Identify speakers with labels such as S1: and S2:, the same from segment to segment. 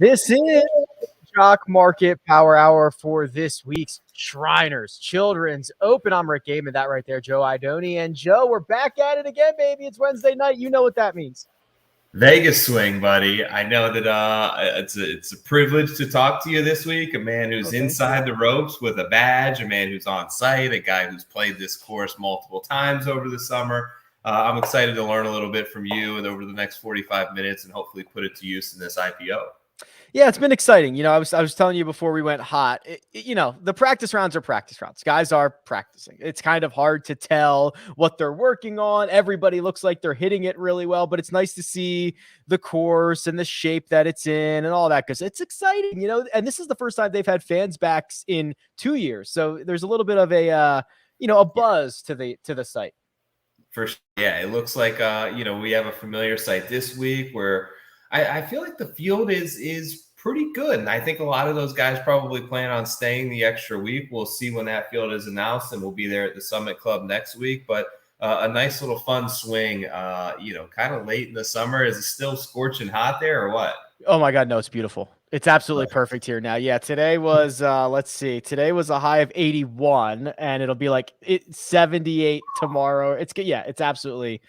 S1: This is Jock Market Power Hour for this week's Shriners Children's Open. I'm Rick Gaiman, that right there, Joe Idoni. And Joe, we're back at it again, baby. It's Wednesday night. You know what that means.
S2: Vegas swing, buddy. I know that it's a privilege to talk to you this week. A man who's inside the ropes with a badge, a man who's on site, a guy who's played this course multiple times over the summer. I'm excited to learn a little bit from you and over the next 45 minutes and hopefully put it to use in this IPO.
S1: Yeah, it's been exciting. You know, I was telling you before we went hot, the practice rounds are practice rounds. Guys are practicing. It's kind of hard to tell what they're working on. Everybody looks like they're hitting it really well, but it's nice to see the course and the shape that it's in and all that because it's exciting, and this is the first time they've had fans back in 2 years. So there's a little bit of a buzz to the site.
S2: For sure. Yeah, it looks like, we have a familiar site this week where I feel like the field is pretty good. And I think a lot of those guys probably plan on staying the extra week. We'll see when that field is announced, and we'll be there at the Summit Club next week. But a nice little fun swing, kind of late in the summer. Is it still scorching hot there or what?
S1: Oh, my God, no, it's beautiful. It's absolutely perfect here now. Yeah, today was, today was a high of 81, and it'll be like 78 tomorrow. It's absolutely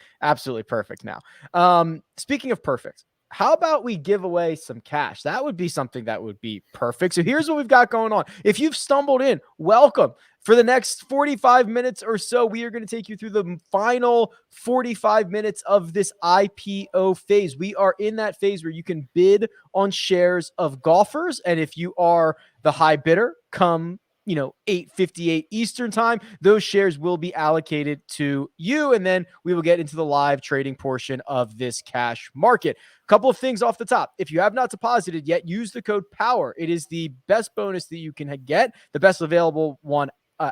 S1: perfect now. Speaking of perfect, how about we give away some cash? That would be something that would be perfect. So here's what we've got going on. If you've stumbled in, welcome. For the next 45 minutes or so, we are going to take you through the final 45 minutes of this IPO phase. We are in that phase where you can bid on shares of golfers. And if you are the high bidder, come 8:58 Eastern time, those shares will be allocated to you. And then we will get into the live trading portion of this cash market. A couple of things off the top. If you have not deposited yet, use the code POWER. It is the best bonus that you can get, the best available one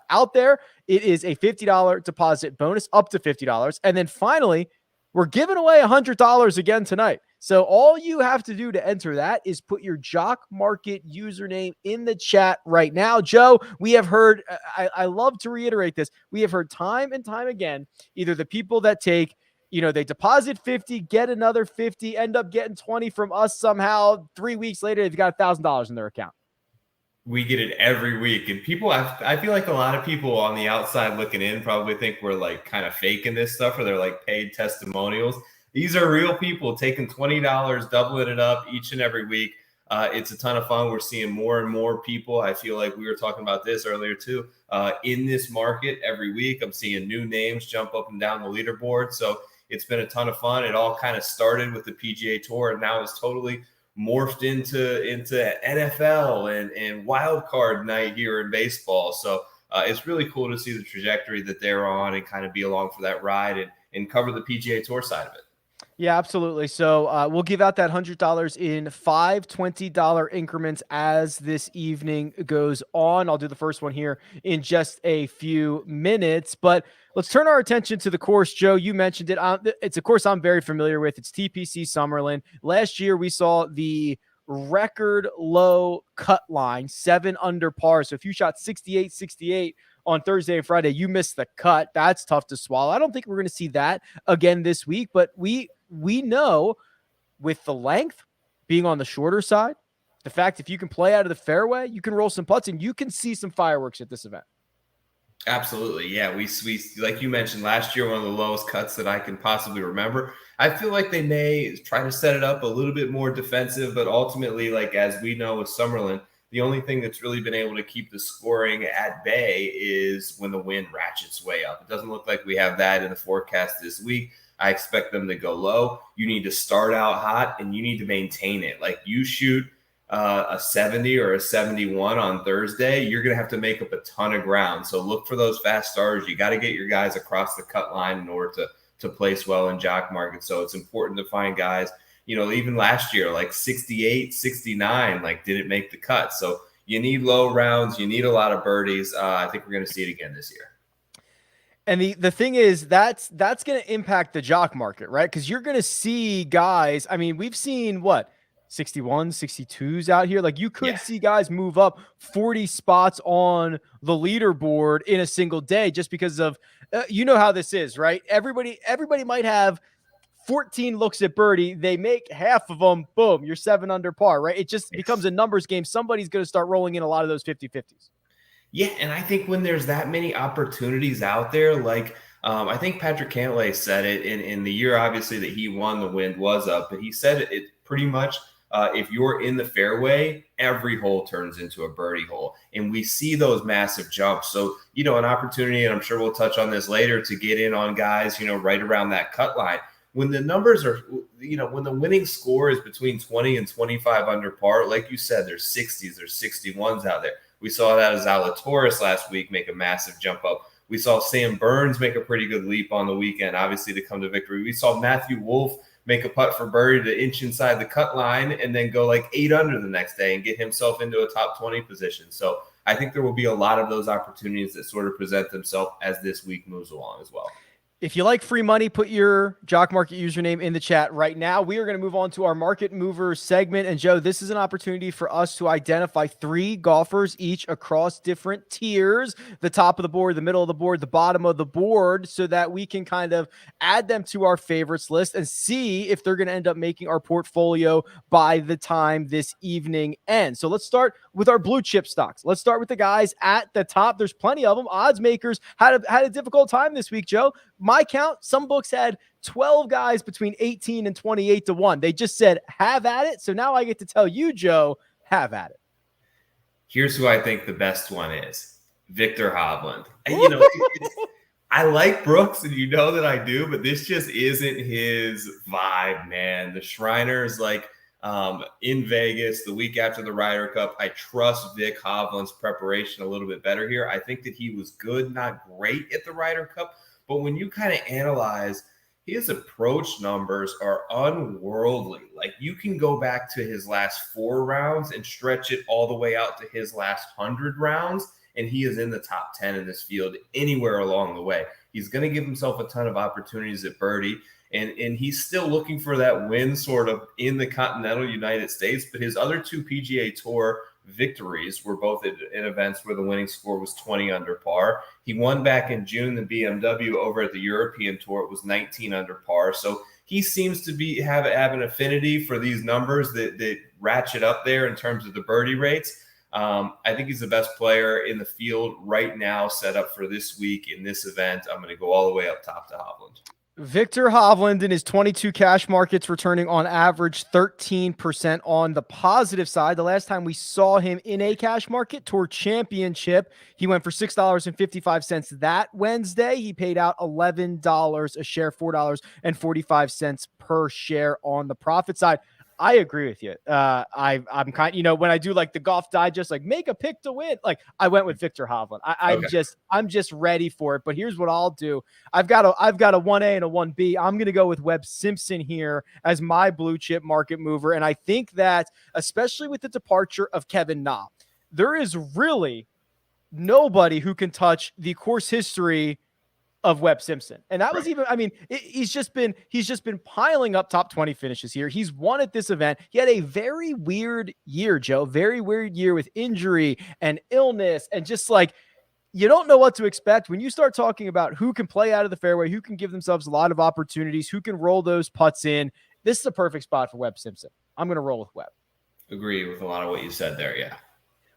S1: out there. It is a $50 deposit bonus, up to $50. And then finally, we're giving away $100 again tonight. So all you have to do to enter that is put your Jock Market username in the chat right now. Joe, we have heard, I love to reiterate this, we have heard time and time again, either the people that take, they deposit 50, get another 50, end up getting 20 from us somehow. 3 weeks later, they've got $1,000 in their account.
S2: We get it every week. And people, I feel like a lot of people on the outside looking in probably think we're like kind of faking this stuff, or they're like paid testimonials. These are real people taking $20, doubling it up each and every week. It's a ton of fun. We're seeing more and more people. I feel like we were talking about this earlier too. In this market every week, I'm seeing new names jump up and down the leaderboard. So it's been a ton of fun. It all kind of started with the PGA Tour, and now it's totally morphed into NFL and wild card night here in baseball. So it's really cool to see the trajectory that they're on and kind of be along for that ride and cover the PGA Tour side of it.
S1: Yeah, absolutely. So we'll give out that $100 in 5 $20 increments as this evening goes on. I'll do the first one here in just a few minutes, but let's turn our attention to the course. Joe, you mentioned it. It's a course I'm very familiar with. It's TPC Summerlin. Last year, we saw the record low cut line, 7 under par. So if you shot 68 on Thursday and Friday, you missed the cut. That's tough to swallow. I don't think we're going to see that again this week, but we know with the length being on the shorter side, the fact if you can play out of the fairway, you can roll some putts and you can see some fireworks at this event.
S2: Absolutely. Yeah. We like you mentioned last year, one of the lowest cuts that I can possibly remember. I feel like they may try to set it up a little bit more defensive, but ultimately, like as we know with Summerlin, the only thing that's really been able to keep the scoring at bay is when the wind ratchets way up. It doesn't look like we have that in the forecast this week. I expect them to go low. You need to start out hot and you need to maintain it. Like you shoot a 70 or a 71 on Thursday, you're going to have to make up a ton of ground. So look for those fast starters. You got to get your guys across the cut line in order to place well in Jock Market. So it's important to find guys, even last year, like 68, 69, like didn't make the cut. So you need low rounds. You need a lot of birdies. I think we're going to see it again this year.
S1: And the thing is, that's going to impact the Jock Market, right? Because you're going to see guys. I mean, we've seen 61, 62s out here. Like you could see guys move up 40 spots on the leaderboard in a single day just because of, how this is, right? Everybody might have 14 looks at birdie, they make half of them, boom, you're 7 under par, right? It just becomes a numbers game. Somebody's going to start rolling in a lot of those 50-50s.
S2: Yeah, and I think when there's that many opportunities out there, like I think Patrick Cantlay said it in the year, obviously, that he won, the wind was up, but he said it pretty much, if you're in the fairway, every hole turns into a birdie hole. And we see those massive jumps. So, an opportunity, and I'm sure we'll touch on this later, to get in on guys, right around that cut line. When the numbers are, when the winning score is between 20 and 25 under par, like you said, there's 60s, there's 61s out there. We saw that as Zalatorius last week make a massive jump up. We saw Sam Burns make a pretty good leap on the weekend, obviously, to come to victory. We saw Matthew Wolff make a putt for birdie to inch inside the cut line and then go like 8 under the next day and get himself into a top 20 position. So I think there will be a lot of those opportunities that sort of present themselves as this week moves along as well.
S1: If you like free money, put your Jock Market username in the chat right now. We are going to move on to our Market Movers segment. And Joe, this is an opportunity for us to identify 3 golfers each across different tiers, the top of the board, the middle of the board, the bottom of the board, so that we can kind of add them to our favorites list and see if they're going to end up making our portfolio by the time this evening ends. So let's start with our blue chip stocks. Let's start with the guys at the top. There's plenty of them. Odds makers had a difficult time this week, Joe. My count, some books had 12 guys between 18 and 28 to 1. They just said, have at it. So now I get to tell you, Joe, have at it.
S2: Here's who I think the best one is. Viktor Hovland. I like Brooks, and you know that I do, but this just isn't his vibe, man. The Shriners, in Vegas the week after the Ryder Cup, I trust Vic Hovland's preparation a little bit better here. I think that he was good, not great at the Ryder Cup. But when you kind of analyze, his approach numbers are unworldly. Like, you can go back to his last 4 rounds and stretch it all the way out to his last 100 rounds, and he is in the top 10 in this field anywhere along the way. He's going to give himself a ton of opportunities at birdie, and he's still looking for that win sort of in the continental United States. But his other 2 PGA Tour victories were both in events where the winning score was 20 under par. He won back in June the BMW over at the European Tour. It was 19 under par. So he seems to have an affinity for these numbers that ratchet up there in terms of the birdie rates. I think he's the best player in the field right now, set up for this week in this event. I'm going to go all the way up top to Hovland.
S1: Viktor Hovland in his 22 cash markets returning on average 13% on the positive side. The last time we saw him in a cash market, Tour Championship, he went for $6.55 that Wednesday. He paid out $11 a share, $4.45 per share on the profit side. I agree with you. I'm kind, when I do like the Golf Digest, like make a pick to win, like I went with Viktor Hovland. I'm just ready for it. But here's what I'll do. I've got a 1A and a 1B. I'm going to go with Webb Simpson here as my blue chip market mover. And I think that especially with the departure of Kevin Na, there is really nobody who can touch the course history of Webb Simpson. And that was he's just been piling up top 20 finishes here. He's won at this event. He had a very weird year, Joe, very weird year with injury and illness, and just like, you don't know what to expect when you start talking about who can play out of the fairway, who can give themselves a lot of opportunities, who can roll those putts in. This is a perfect spot for Webb Simpson. I'm going to roll with Webb.
S2: Agree with a lot of what you said there. Yeah.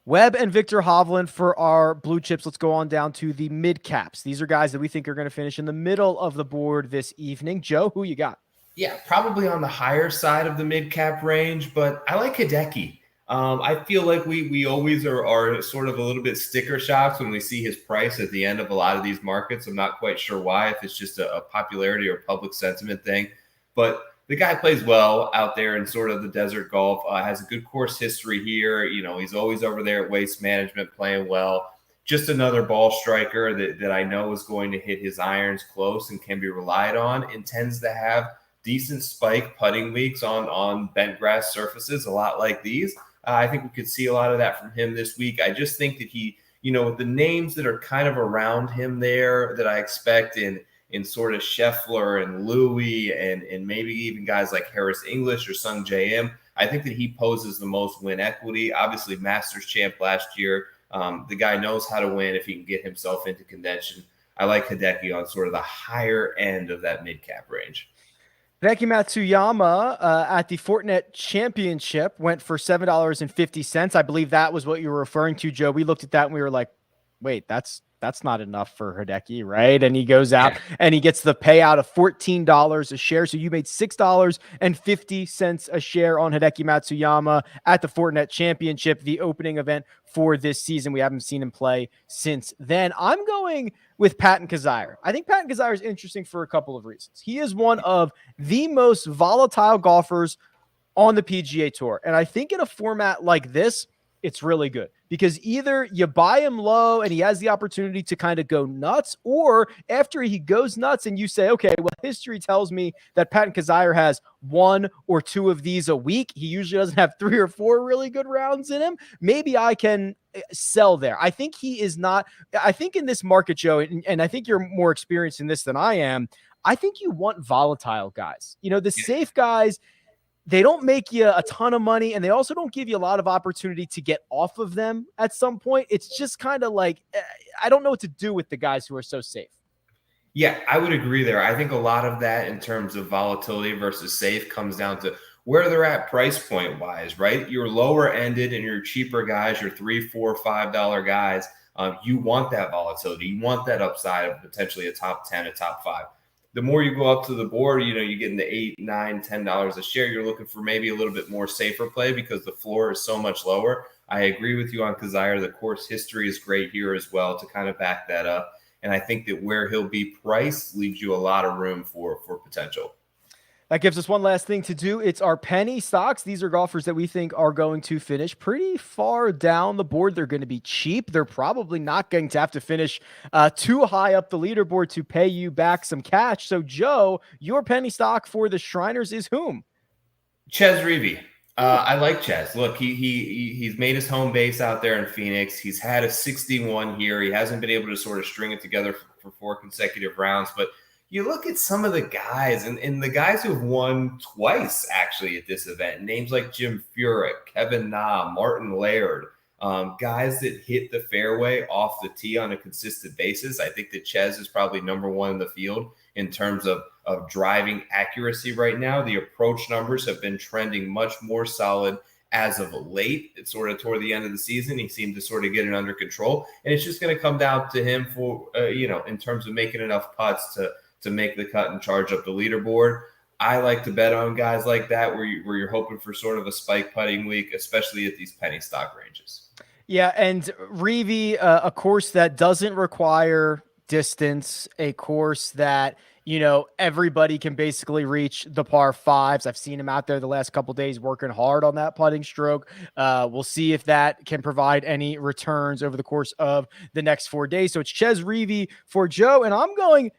S1: Webb and Viktor Hovland for our blue chips. Let's go on down to the mid caps. These are guys that we think are going to finish in the middle of the board this evening. Joe, who you got?
S2: Yeah, probably on the higher side of the mid cap range, but I like Hideki. I feel like we always are sort of a little bit sticker shocks when we see his price at the end of a lot of these markets. I'm not quite sure why, if it's just a popularity or public sentiment thing, but the guy plays well out there in sort of the desert golf, has a good course history here. He's always over there at Waste Management playing well. Just another ball striker that I know is going to hit his irons close and can be relied on, and tends to have decent spike putting weeks on bent grass surfaces, a lot like these. I think we could see a lot of that from him this week. I just think that he, with the names that are kind of around him there that I expect in sort of Scheffler and Louis and maybe even guys like Harris English or Sung J M, I think that he poses the most win equity. Obviously, Masters champ last year. The guy knows how to win if he can get himself into contention. I like Hideki on sort of the higher end of that mid-cap range.
S1: Hideki Matsuyama at the Fortinet Championship went for $7.50. I believe that was what you were referring to, Joe. We looked at that and we were like, wait, that's not enough for Hideki, right? And he goes out and he gets the payout of $14 a share. So you made $6.50 a share on Hideki Matsuyama at the Fortinet Championship, the opening event for this season. We haven't seen him play since then. I'm going with Patton Kizzire. I think Patton Kizzire is interesting for a couple of reasons. He is one of the most volatile golfers on the PGA Tour. And I think in a format like this, it's really good because either you buy him low and he has the opportunity to kind of go nuts, or after he goes nuts and you say, okay, well, history tells me that Patton Kizzire has 1 or 2 of these a week. He usually doesn't have 3 or 4 really good rounds in him. Maybe I can sell there. I think he is not, I think in this market, Joe, and I think you're more experienced in this than I am. I think you want volatile guys. You know, the safe guys, they don't make you a ton of money, and they also don't give you a lot of opportunity to get off of them at some point. It's just kind of like, I don't know what to do with the guys who are so safe.
S2: Yeah, I would agree there. I think a lot of that in terms of volatility versus safe comes down to where they're at price point wise, right? Your lower ended and your cheaper guys, your $3, $4, $5 guys, you want that volatility. You want that upside of potentially a top 10, a top 5. The more you go up to the board, you know, you get into $8, $9, $10 a share. You're looking for maybe a little bit more safer play because the floor is so much lower. I agree with you on Kizzire. The course history is great here as well to kind of back that up. And I think that where he'll be priced leaves you a lot of room for potential.
S1: That gives us one last thing to do. It's our penny stocks. These are golfers that we think are going to finish pretty far down the board. They're going to be cheap. They're probably not going to have to finish too high up the leaderboard to pay you back some cash. So, Joe, your penny stock for the Shriners is whom?
S2: Chez Reavie. I like Chez. Look, he's made his home base out there in Phoenix. He's had a 61 here. He hasn't been able to sort of string it together for 4 consecutive rounds, but you look at some of the guys and the guys who have won twice actually at this event, names like Jim Furyk, Kevin Na, Martin Laird, guys that hit the fairway off the tee on a consistent basis. I think that Chez is probably number 1 in the field in terms of driving accuracy right now. The approach numbers have been trending much more solid as of late. It's sort of toward the end of the season. He seemed to sort of get it under control. And it's just going to come down to him for, in terms of making enough putts to make the cut and charge up the leaderboard. I like to bet on guys like that where you're hoping for sort of a spike putting week, especially at these penny stock ranges.
S1: Yeah, and Reavie, a course that doesn't require distance, a course that, you know, everybody can basically reach the par 5s. I've seen him out there the last couple of days working hard on that putting stroke. We'll see if that can provide any returns over the course of the next 4 days. So it's Chez Reavie for Joe, and I'm going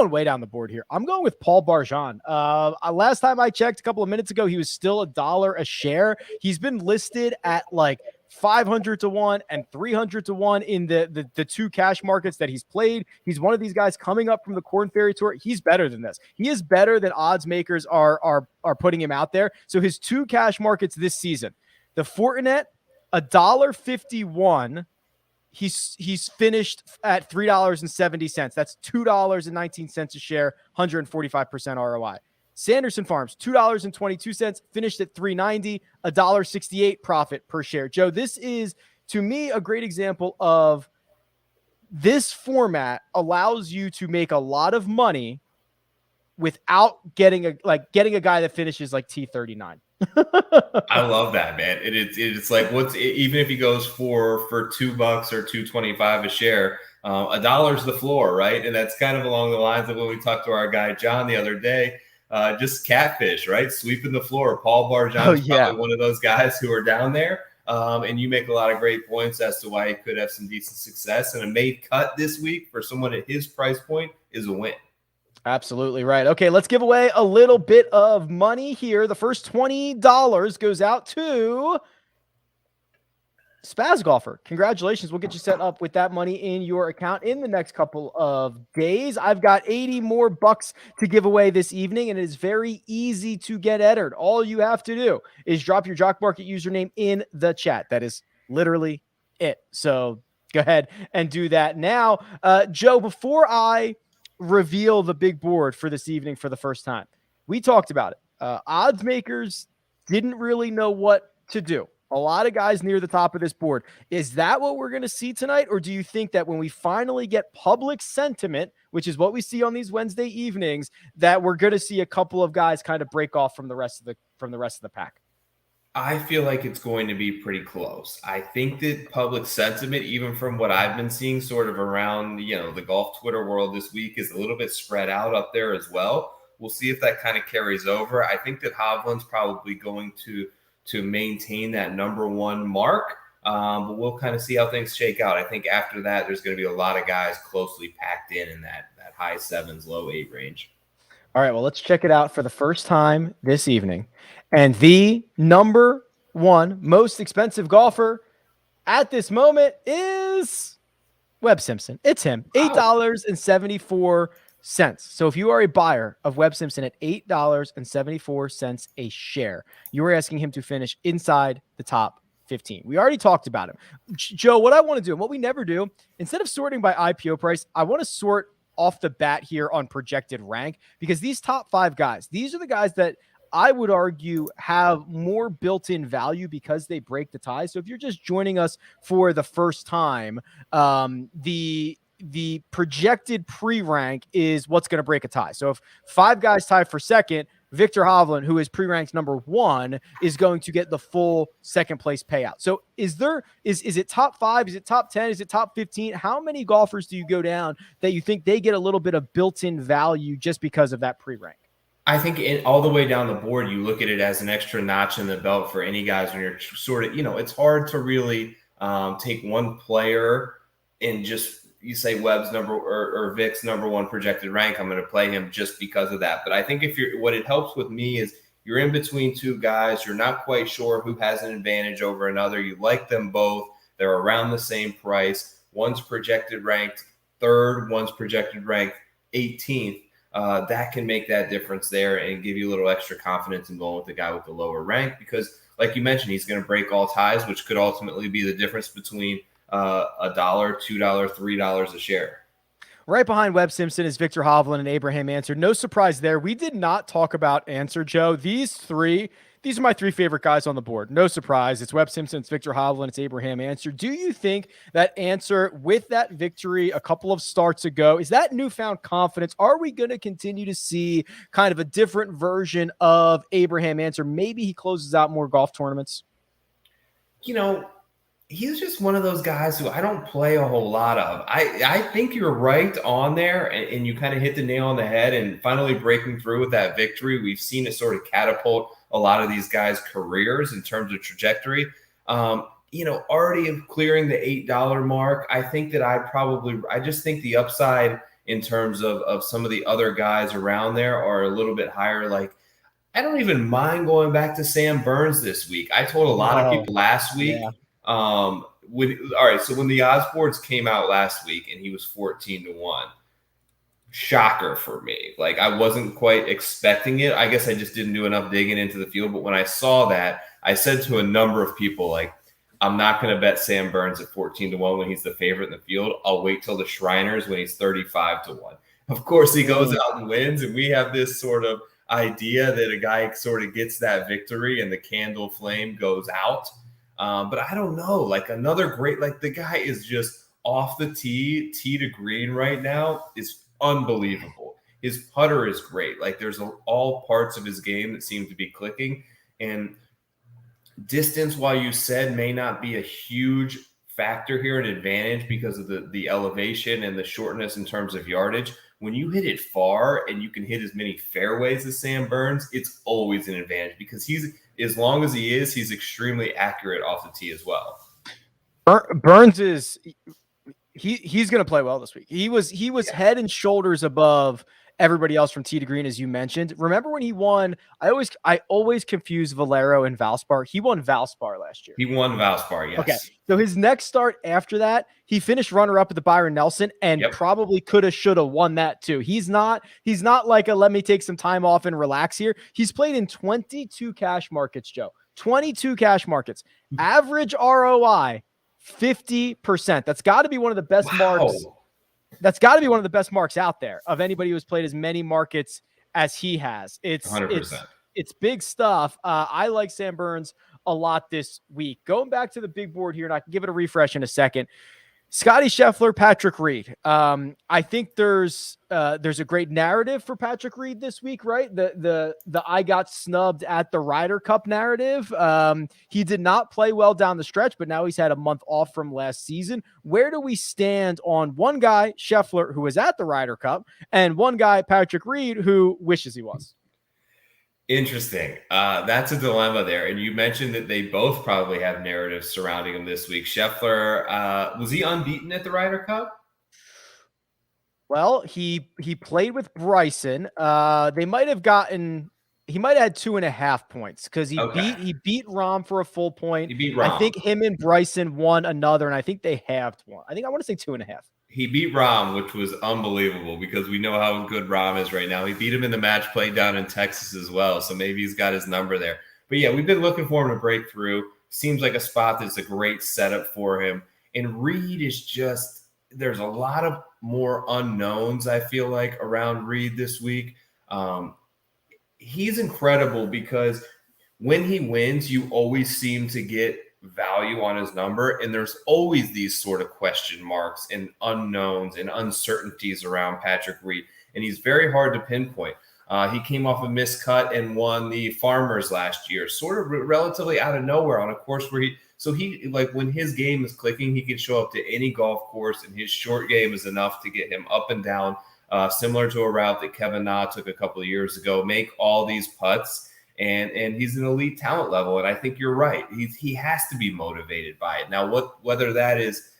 S1: way down the board here. I'm going with Paul Barjon. Last time I checked a couple of minutes ago, he was still $1 a share. He's been listed at like 500 to 1 and 300 to 1 in the 2 cash markets that he's played. He's one of these guys coming up from the Korn Ferry Tour. He's better than this. He is better than odds makers are putting him out there. So his 2 cash markets this season, the Fortinet, $1.51. He's finished at $3.70. That's $2.19 a share, 145% ROI. Sanderson Farms, $2.22, finished at $3.90, $1.68 profit per share. Joe, this is, to me, a great example of this format allows you to make a lot of money without getting a guy that finishes like T39.
S2: I love that, man. It's like even if he goes for $2 or $2.25 a share, $1 is the floor, right? And that's kind of along the lines of when we talked to our guy John the other day. Just catfish, right? Sweeping the floor. Paul Barjon is probably one of those guys who are down there. And you make a lot of great points as to why he could have some decent success. And a made cut this week for someone at his price point is a win.
S1: Absolutely right. Okay, let's give away a little bit of money here. The first $20 goes out to Spaz Golfer. Congratulations. We'll get you set up with that money in your account in the next couple of days. I've got 80 more bucks to give away this evening, and it is very easy to get entered. All you have to do is drop your Jock Market username in the chat. That is literally it. So go ahead and do that now. Joe, before I reveal the big board for this evening for the first time, we talked about it. Odds makers didn't really know what to do. A lot of guys near the top of this board. Is that what we're going to see tonight? Or do you think that when we finally get public sentiment, which is what we see on these Wednesday evenings, that we're going to see a couple of guys kind of break off from the rest of the pack?
S2: I feel like it's going to be pretty close. I think that public sentiment, even from what I've been seeing sort of around, the golf Twitter world this week, is a little bit spread out up there as well. We'll see if that kind of carries over. I think that Hovland's probably going to maintain that number one mark, but we'll kind of see how things shake out. I think after that, there's going to be a lot of guys closely packed in that high 7s, low 8 range.
S1: All right, well, let's check it out for the first time this evening. And the number one most expensive golfer at this moment is Webb Simpson. It's him, $8.74. So if you are a buyer of Webb Simpson at $8.74 a share, you are asking him to finish inside the top 15. We already talked about him. Joe, what I want to do, and what we never do, instead of sorting by IPO price, I want to sort off the bat here on projected rank, because these top 5 guys, these are the guys that I would argue have more built-in value because they break the tie. So if you're just joining us for the first time, the projected pre-rank is what's going to break a tie. So if 5 guys tie for second, Viktor Hovland, who is pre-ranked number 1, is going to get the full second place payout. So is it top 5? Is it top 10? Is it top 15? How many golfers do you go down that you think they get a little bit of built-in value just because of that pre-rank?
S2: I think all the way down the board, you look at it as an extra notch in the belt for any guys when you're sort of, it's hard to really take one player and just, you say Webb's number or Vic's number 1 projected rank, I'm going to play him just because of that. But I think what it helps with me is you're in between 2 guys. You're not quite sure who has an advantage over another. You like them both. They're around the same price. One's projected ranked 3rd, one's projected ranked 18th. That can make that difference there and give you a little extra confidence in going with the guy with the lower rank, because like you mentioned, he's going to break all ties, which could ultimately be the difference between $1, $2, $3 a share.
S1: Right behind Webb Simpson is Viktor Hovland and Abraham Ancer. No surprise there. We did not talk about Ancer, Joe. These are my 3 favorite guys on the board. No surprise. It's Webb Simpson, it's Viktor Hovland, it's Abraham Ancer. Do you think that Ancer, with that victory a couple of starts ago, is that newfound confidence? Are we going to continue to see kind of a different version of Abraham Ancer? Maybe he closes out more golf tournaments.
S2: He's just one of those guys who I don't play a whole lot of. I think you're right on there, and you kind of hit the nail on the head, and finally breaking through with that victory. We've seen it sort of catapult a lot of these guys' careers in terms of trajectory. Already clearing the $8 mark, I think that I just think the upside in terms of some of the other guys around there are a little bit higher. Like, I don't even mind going back to Sam Burns this week. I told a lot of people last week.
S1: Yeah.
S2: So when the odds boards came out last week and he was 14-1, shocker for me. Like, I wasn't quite expecting it. I guess I just didn't do enough digging into the field. But when I saw that, I said to a number of people, like, I'm not going to bet Sam Burns at 14-1 when he's the favorite in the field. I'll wait till the Shriners when he's 35-1. Of course, he goes out and wins, and we have this sort of idea that a guy sort of gets that victory and the candle flame goes out. But I don't know, like, another great, like, the guy is just off the tee to green right now is unbelievable. His putter is great. Like, there's all parts of his game that seem to be clicking, and distance, while you said may not be a huge factor here, an advantage because of the elevation and the shortness in terms of yardage. When you hit it far and you can hit as many fairways as Sam Burns, it's always an advantage because as long as he's extremely accurate off the tee as well.
S1: Burns he's going to play well this week. He was head and shoulders above everybody else from tee to green, as you mentioned. Remember when he won? I always confuse Valero and Valspar. He won Valspar last year.
S2: He won Valspar, yes.
S1: Okay, so his next start after that, he finished runner-up at the Byron Nelson and probably coulda, shoulda won that too. He's not like a let me take some time off and relax here. He's played in 22 cash markets, Joe. 22 cash markets. Average ROI, 50%. That's got to be one of the best marks. That's got to be one of the best marks out there of anybody who's played as many markets as he has.
S2: 100%.
S1: It's big stuff. I like Sam Burns a lot this week. Going back to the big board here, and I can give it a refresh in a second. Scotty Scheffler, Patrick Reed. I think there's a great narrative for Patrick Reed this week, right? The I got snubbed at the Ryder Cup narrative. He did not play well down the stretch, but now he's had a month off from last season. Where do we stand on one guy, Scheffler, who was at the Ryder Cup, and one guy, Patrick Reed, who wishes he was?
S2: Interesting. That's a dilemma there. And you mentioned that they both probably have narratives surrounding him this week. Scheffler, was he unbeaten at the Ryder Cup?
S1: Well, he played with Bryson. He might have had 2.5 points because he beat Rahm for a full point.
S2: He beat Rahm.
S1: I think him and Bryson won another, and I think they halved one. I want to say 2.5.
S2: He beat Rahm, which was unbelievable because we know how good Rahm is right now. He beat him in the match play down in Texas as well, so maybe he's got his number there. But yeah, we've been looking for him to break through. Seems like a spot that's a great setup for him. And Reed is just – there's a lot of more unknowns, I feel like, around Reed this week. He's incredible because when he wins, you always seem to get – value on his number, and there's always these sort of question marks and unknowns and uncertainties around Patrick Reed, and he's very hard to pinpoint. He came off a miscut and won the Farmers last year, sort of relatively out of nowhere on a course where he like when his game is clicking, he can show up to any golf course, and his short game is enough to get him up and down, similar to a route that Kevin Na took a couple of years ago, make all these putts. And he's an elite talent level. And I think you're right. He has to be motivated by it. Now, whether that is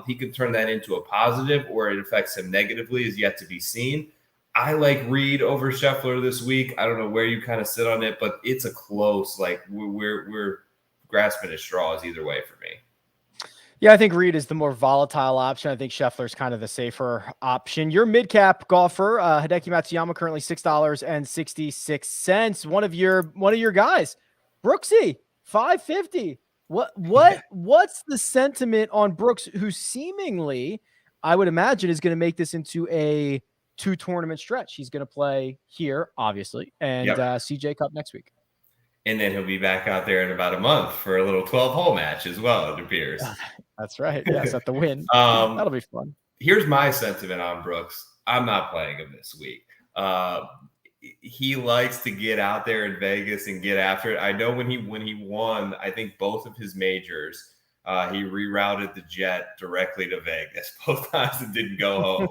S2: he can turn that into a positive or it affects him negatively is yet to be seen. I like Reed over Scheffler this week. I don't know where you kind of sit on it, but it's a close, like we're grasping at straws either way for me.
S1: Yeah, I think Reed is the more volatile option. I think Scheffler's kind of the safer option. Your mid-cap golfer, Hideki Matsuyama, currently $6.66. One of your guys, Brooksy, $5.50. What's the sentiment on Brooks, who seemingly, I would imagine, is going to make this into a 2-tournament stretch? He's going to play here, obviously, and CJ Cup next week.
S2: And then he'll be back out there in about a month for a little 12-hole match as well, it appears.
S1: That's right. Yes, at the win. That'll be fun.
S2: Here's my sentiment on Brooks. I'm not playing him this week. He likes to get out there in Vegas and get after it. I know when he won, I think both of his majors, he rerouted the jet directly to Vegas. Both times it didn't go home.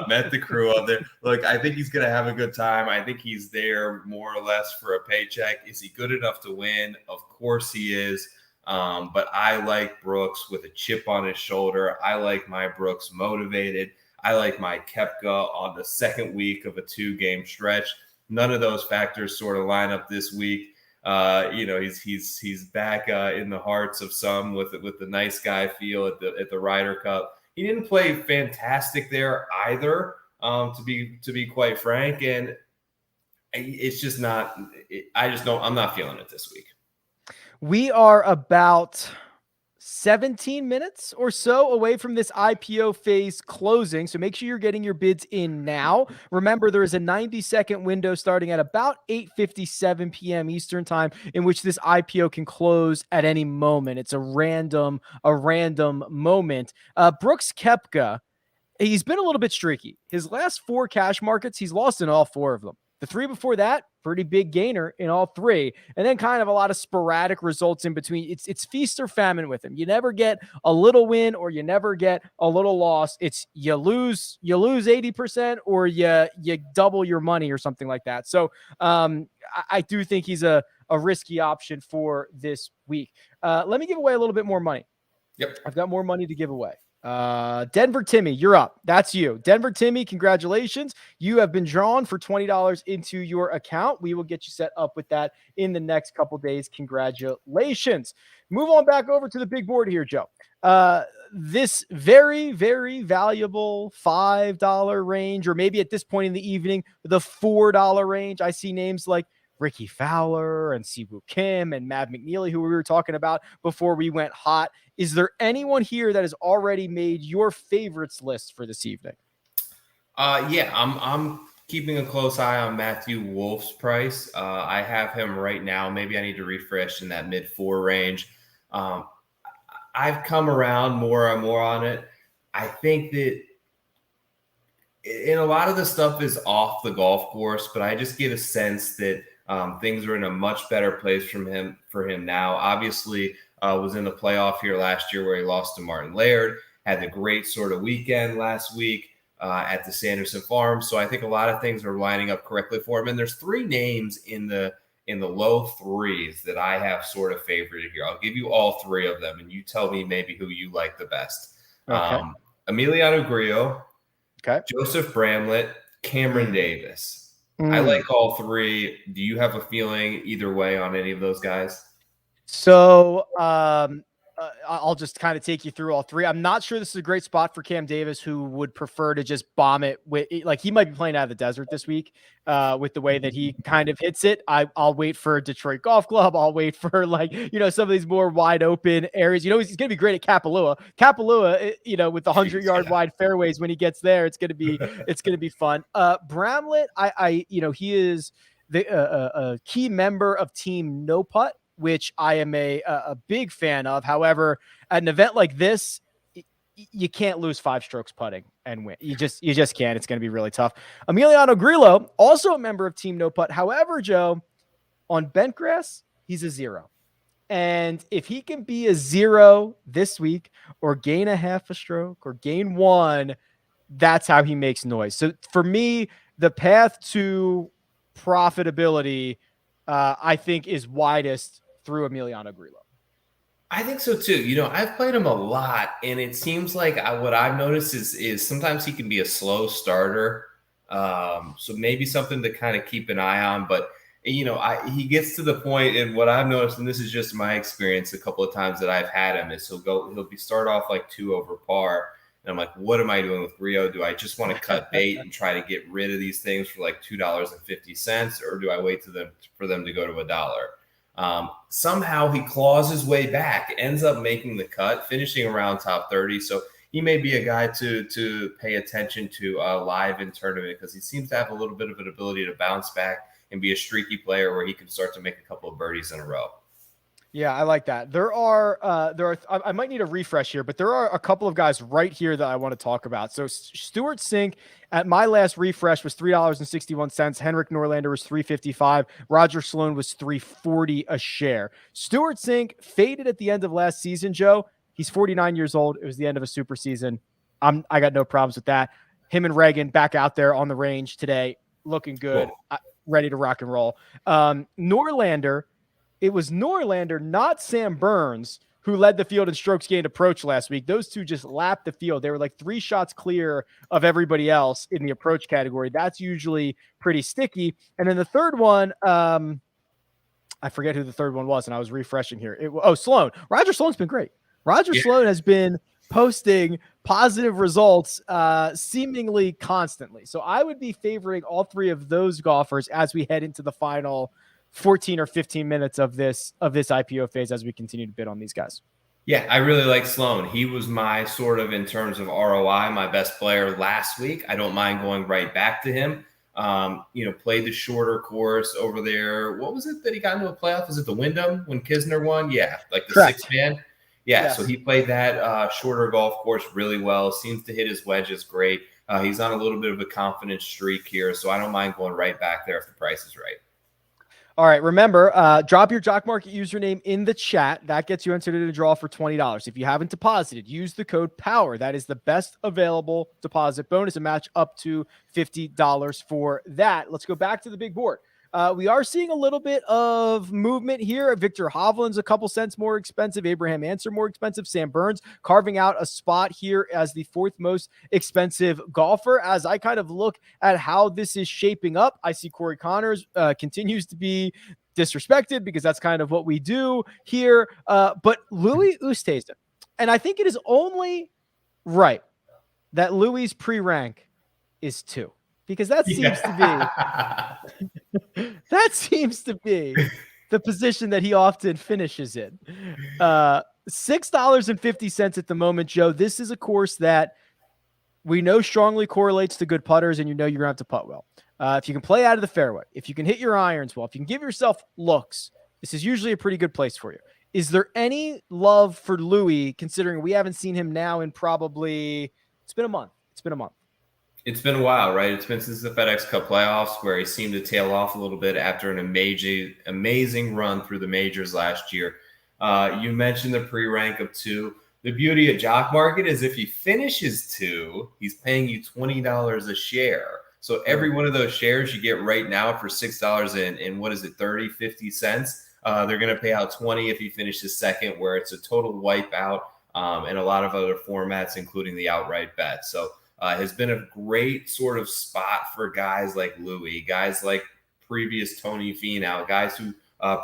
S2: Met the crew up there. Look, I think he's going to have a good time. I think he's there more or less for a paycheck. Is he good enough to win? Of course he is. But I like Brooks with a chip on his shoulder. I like my Brooks motivated. I like my Koepka on the second week of a 2-game stretch. None of those factors sort of line up this week. He's back in the hearts of some with the nice guy feel at the Ryder Cup. He didn't play fantastic there either, to be quite frank, and it's just not. I'm not feeling it this week.
S1: We are about 17 minutes or so away from this IPO phase closing. So make sure you're getting your bids in now. Remember, there is a 90-second window starting at about 8:57 p.m. Eastern time in which this IPO can close at any moment. It's a random moment. Brooks Koepka, he's been a little bit streaky. His last 4 cash markets, he's lost in all 4 of them. The 3 before that, pretty big gainer in all 3. And then kind of a lot of sporadic results in between. It's feast or famine with him. You never get a little win or you never get a little loss. It's you lose 80% or you double your money or something like that. So I do think he's a risky option for this week. Let me give away a little bit more money.
S2: Yep.
S1: I've got more money to give away. Denver Timmy, you're up. That's you. Denver Timmy, congratulations. You have been drawn for $20 into your account. We will get you set up with that in the next couple days. Congratulations. Move on back over to the big board here, Joe. This very, very valuable $5 range, or maybe at this point in the evening, the $4 range. I see names like Ricky Fowler and Siwoo Kim and Matt McNeely, who we were talking about before we went hot. Is there anyone here that has already made your favorites list for this evening?
S2: Yeah, I'm keeping a close eye on Matthew Wolff's price. I have him right now. Maybe I need to refresh in that mid-4 range. I've come around more and more on it. I think that in a lot of the stuff is off the golf course, but I just get a sense that things are in a much better place for him now. Obviously, was in the playoff here last year where he lost to Martin Laird, had a great sort of weekend last week at the Sanderson Farm. So I think a lot of things are lining up correctly for him. And there's 3 names in the low 3s that I have sort of favorited here. I'll give you all 3 of them, and you tell me maybe who you like the best.
S1: Okay.
S2: Emiliano Grillo,
S1: okay,
S2: Joseph Bramlett, Cameron Davis. I like all 3. Do you have a feeling either way on any of those guys?
S1: So I'll just kind of take you through all 3. I'm not sure this is a great spot for Cam Davis, who would prefer to just bomb it with, like, he might be playing out of the desert this week with the way that he kind of hits it. I'll wait for Detroit Golf Club. I'll wait for, like, some of these more wide open areas. He's going to be great at Kapalua. With the 100-yard wide fairways, when he gets there, it's going to be fun. Bramlett, he is a key member of Team No Putt, which I am a big fan of. However, at an event like this, you can't lose 5 strokes putting and win. You just can't. It's going to be really tough. Emiliano Grillo, also a member of Team No Putt. However, Joe, on bent grass, he's a 0. And if he can be a 0 this week, or gain a half a stroke, or gain 1, that's how he makes noise. So for me, the path to profitability, I think, is widest through Emiliano Grillo.
S2: I think so too. I've played him a lot, and it seems like what I've noticed is sometimes he can be a slow starter. So maybe something to kind of keep an eye on. But he gets to the point, and what I've noticed, and this is just my experience, a couple of times that I've had him, is he'll start off like 2 over par. And I'm like, what am I doing with Rio? Do I just want to cut bait and try to get rid of these things for like $2.50, or do I wait for them to go to $1? Somehow he claws his way back, ends up making the cut, finishing around top 30. So he may be a guy to pay attention to live in tournament, because he seems to have a little bit of an ability to bounce back and be a streaky player where he can start to make a couple of birdies in a row.
S1: Yeah, I like that. I might need a refresh here, but there are a couple of guys right here that I want to talk about. So Stuart Sink, at my last refresh, was $3.61. Henrik Norlander was $3.55. Roger Sloan was $3.40 a share. Stuart Sink faded at the end of last season, Joe. He's 49 years old. It was the end of a super season. I got no problems with that. Him and Reagan back out there on the range today, looking good, ready to rock and roll. Norlander. It was Norlander, not Sam Burns, who led the field in strokes gained approach last week. Those two just lapped the field. They were like 3 shots clear of everybody else in the approach category. That's usually pretty sticky. And then the third one, I forget who the third one was, and I was refreshing here. Sloan. Roger Sloan's been great. Roger Sloan has been posting positive results seemingly constantly. So I would be favoring all 3 of those golfers as we head into the final 14 or 15 minutes of this IPO phase, as we continue to bid on these guys.
S2: Yeah, I really like Sloan. He was my sort of, in terms of ROI, my best player last week. I don't mind going right back to him. Played the shorter course over there. What was it that he got into a playoff? Is it the Wyndham when Kisner won? Yeah, like the
S1: Correct.
S2: 6-man. Yeah, yes. So he played that shorter golf course really well. Seems to hit his wedges great. He's on a little bit of a confident streak here, so I don't mind going right back there if the price is right.
S1: All right, remember, drop your Jock Market username in the chat. That gets you entered in a draw for $20. If you haven't deposited, use the code POWER. That is the best available deposit bonus, and match up to $50 for that. Let's go back to the big board. We are seeing a little bit of movement here. Victor Hovland's a couple cents more expensive. Abraham Answer more expensive. Sam Burns carving out a spot here as the 4th most expensive golfer. As I kind of look at how this is shaping up, I see Cory Connors continues to be disrespected, because that's kind of what we do here. But Louis Oosthuizen, and I think it is only right that Louis' pre-rank is 2. Because that seems to be the position that he often finishes in. $6.50 at the moment, Joe. This is a course that we know strongly correlates to good putters, and you're going to have to putt well. If you can play out of the fairway, if you can hit your irons well, if you can give yourself looks, this is usually a pretty good place for you. Is there any love for Louis, considering we haven't seen him now in probably, it's been a month. It's been a month.
S2: It's been a while, right? It's been since the FedEx Cup playoffs where he seemed to tail off a little bit after an amazing run through the majors last year. You mentioned the pre-rank of 2. The beauty of Jock Market is if he finishes 2, he's paying you $20 a share. So every one of those shares you get right now for $6 and what is it, 30, 50 cents? They're going to pay out 20 if he finishes second, where it's a total wipeout, and a lot of other formats, including the outright bet. So has been a great sort of spot for guys like Louis, guys like previous Tony Finau, guys who